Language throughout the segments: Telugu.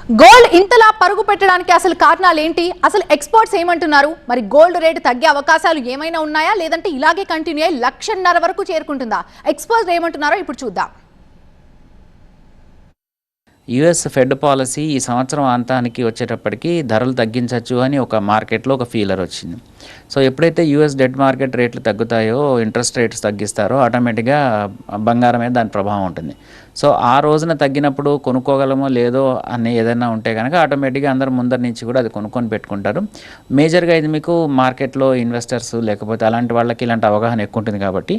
గోల్డ్ ఇంతలా పరుగు పెట్టడానికి అసలు కారణాలు ఏంటి? అసలు ఎక్స్పర్ట్స్ ఏమంటున్నారు? మరి గోల్డ్ రేటు తగ్గే అవకాశాలు ఏమైనా ఉన్నాయా, లేదంటే ఇలాగే కంటిన్యూ అయ్యి 1,50,000 వరకు చేరుకుంటుందా? ఎక్స్పర్ట్స్ ఏమంటున్నారో ఇప్పుడు చూద్దాం. యుఎస్ ఫెడ్ పాలసీ ఈ సంవత్సరం అంతానికి వచ్చేటప్పటికి ధరలు తగ్గించవచ్చు అని ఒక మార్కెట్లో ఒక ఫీలర్ వచ్చింది. సో ఎప్పుడైతే యుఎస్ డెట్ మార్కెట్ రేట్లు తగ్గుతాయో, ఇంట్రెస్ట్ రేట్స్ తగ్గిస్తారో ఆటోమేటిక్గా బంగారం మీద దాని ప్రభావం ఉంటుంది. సో ఆ రోజున తగ్గినప్పుడు కొనుక్కోగలమో లేదో అని ఏదైనా ఉంటే కనుక ఆటోమేటిక్గా అందరూ ముందర నుంచి కూడా అది కొనుక్కొని పెట్టుకుంటారు. మేజర్గా ఇది మీకు మార్కెట్లో ఇన్వెస్టర్స్ లేకపోతే అలాంటి వాళ్ళకి ఇలాంటి అవగాహన ఎక్కువ ఉంటుంది కాబట్టి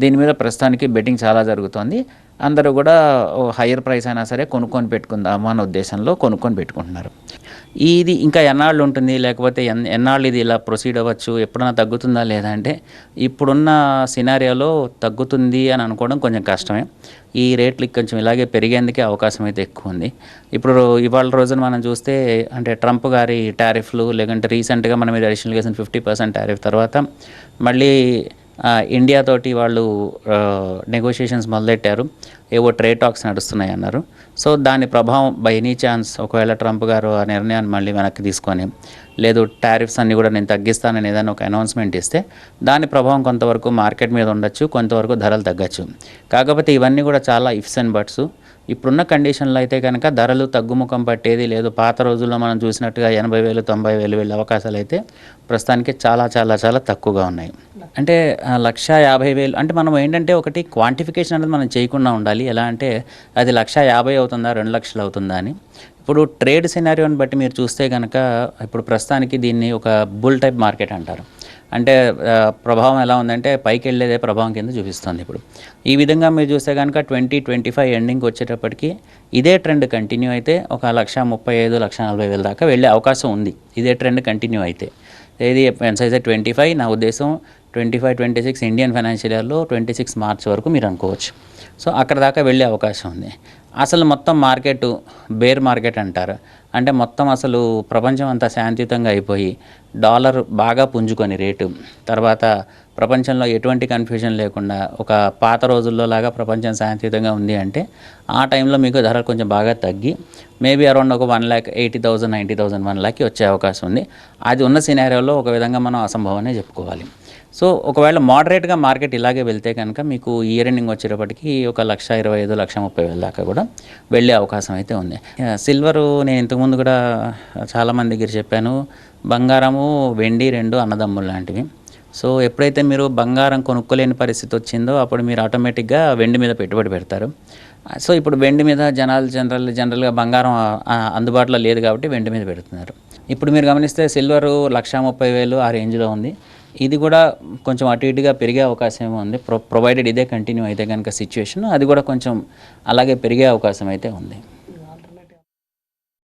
దీని మీద ప్రస్తుతానికి బెట్టింగ్ చాలా జరుగుతుంది. అందరూ కూడా హయ్యర్ ప్రైస్ అయినా సరే కొనుక్కొని పెట్టుకుందాము అన్న ఉద్దేశంలో కొనుక్కొని పెట్టుకుంటున్నారు. ఇది ఇంకా ఎన్నాళ్ళు ఉంటుంది, లేకపోతే ఎన్నాళ్ళు ఇది ఇలా ప్రొసీడ్ అవ్వచ్చు, ఎప్పుడైనా తగ్గుతుందా లేదా అంటే ఇప్పుడున్న సినారియోలో తగ్గుతుంది అని అనుకోవడం కొంచెం కష్టమే. ఈ రేట్లు కొంచెం ఇలాగే పెరిగేందుకే అవకాశం అయితే ఎక్కువ ఉంది. ఇప్పుడు ఇవాళ రోజున మనం చూస్తే అంటే ట్రంప్ గారి టారిఫ్లు, లేకుంటే రీసెంట్గా మన మీద అడిషనల్ చేసిన 50% టారిఫ్ తర్వాత మళ్ళీ ఇండియా తోటి వాళ్ళు నెగోషియేషన్స్ మొదలెట్టారు. ఏవో ట్రేడ్ టాక్స్ నడుస్తున్నాయి అన్నారు. సో దాని ప్రభావం బై ఎనీ ఛాన్స్ ఒకవేళ ట్రంప్ గారు ఆ నిర్ణయాన్ని మళ్ళీ వెనక్కి తీసుకొని లేదు టారిఫ్స్ అన్నీ కూడా నేను తగ్గిస్తానని ఏదైనా ఒక అనౌన్స్మెంట్ ఇస్తే దాని ప్రభావం కొంతవరకు మార్కెట్ మీద ఉండొచ్చు, కొంతవరకు ధరలు తగ్గచ్చు. కాకపోతే ఇవన్నీ కూడా చాలా ఇఫ్స్ అండ్ బట్స్. ఇప్పుడున్న కండిషన్లో అయితే కనుక ధరలు తగ్గుముఖం పట్టేది లేదు. పాత రోజుల్లో మనం చూసినట్టుగా 80,000 90,000 వెళ్ళే అవకాశాలు అయితే ప్రస్తుతానికి చాలా చాలా చాలా తక్కువగా ఉన్నాయి. అంటే 1,50,000 అంటే మనం ఏంటంటే ఒకటి క్వాంటిఫికేషన్ అనేది మనం చేయకుండా ఉండాలి. ఎలా అంటే అది 1,50,000 అవుతుందా 2,00,000 అవుతుందా అని. ఇప్పుడు ట్రేడ్ సినారియోని బట్టి మీరు చూస్తే కనుక ఇప్పుడు ప్రస్తుతానికి దీన్ని ఒక బుల్ టైప్ మార్కెట్ అంటారు. అంటే ప్రభావం ఎలా ఉందంటే పైకి వెళ్ళేదే ప్రభావం కింద చూపిస్తుంది. ఇప్పుడు ఈ విధంగా మీరు చూస్తే కనుక 2025 ఎండింగ్కి వచ్చేటప్పటికి ఇదే ట్రెండ్ కంటిన్యూ అయితే ఒక 1,35,000 1,40,000 దాకా వెళ్ళే అవకాశం ఉంది. ఇదే ట్రెండ్ కంటిన్యూ అయితే ఇది సైజ్ 25 నా ఉద్దేశం 25-26 ఇండియన్ ఫైనాన్షియల్ ఇయర్లో 26 మార్చ్ వరకు మీరు అనుకోవచ్చు. సో అక్కడ దాకా వెళ్ళే అవకాశం ఉంది. అసలు మొత్తం మార్కెట్ బేర్ మార్కెట్ అంటారు. అంటే మొత్తం అసలు ప్రపంచం అంతా శాంతియుతంగా అయిపోయి డాలర్ బాగా పుంజుకొని రేటు తర్వాత ప్రపంచంలో ఎటువంటి కన్ఫ్యూజన్ లేకుండా ఒక పాత రోజుల్లో లాగా ప్రపంచం శాంతియుతంగా ఉంది అంటే ఆ టైంలో మీకు ధరలు కొంచెం బాగా తగ్గి మేబీ అరౌండ్ ఒక 1,80,000 90,000 1,00,000 వచ్చే అవకాశం ఉంది. అది ఉన్న సినారియోలో ఒక విధంగా మనం అసంభవమే చెప్పుకోవాలి. సో ఒకవేళ మోడరేట్గా మార్కెట్ ఇలాగే వెళ్తే కనుక మీకు ఇయర్ ఎండింగ్ వచ్చేటప్పటికి ఒక 1,25,000 1,30,000 దాకా కూడా వెళ్ళే అవకాశం అయితే ఉంది. సిల్వరు నేను ఇంతకుముందు కూడా చాలామంది దగ్గర చెప్పాను, బంగారము వెండి రెండు అన్నదమ్ములు లాంటివి. సో ఎప్పుడైతే మీరు బంగారం కొనుక్కోలేని పరిస్థితి వచ్చిందో అప్పుడు మీరు ఆటోమేటిక్గా వెండి మీద పెట్టుబడి పెడతారు. సో ఇప్పుడు వెండి మీద జనరల్గా బంగారం అందుబాటులో లేదు కాబట్టి వెండి మీద పెడుతున్నారు. ఇప్పుడు మీరు గమనిస్తే సిల్వరు 1,30,000 ఆ రేంజ్లో ఉంది. ఇది కూడా కొంచెం అటు ఇటుగా పెరిగే అవకాశం ఉంది. ప్రొవైడెడ్ ఇదే కంటిన్యూ అయితే కనుక సిచ్యువేషన్ అది కూడా కొంచెం అలాగే పెరిగే అవకాశం అయితే ఉంది.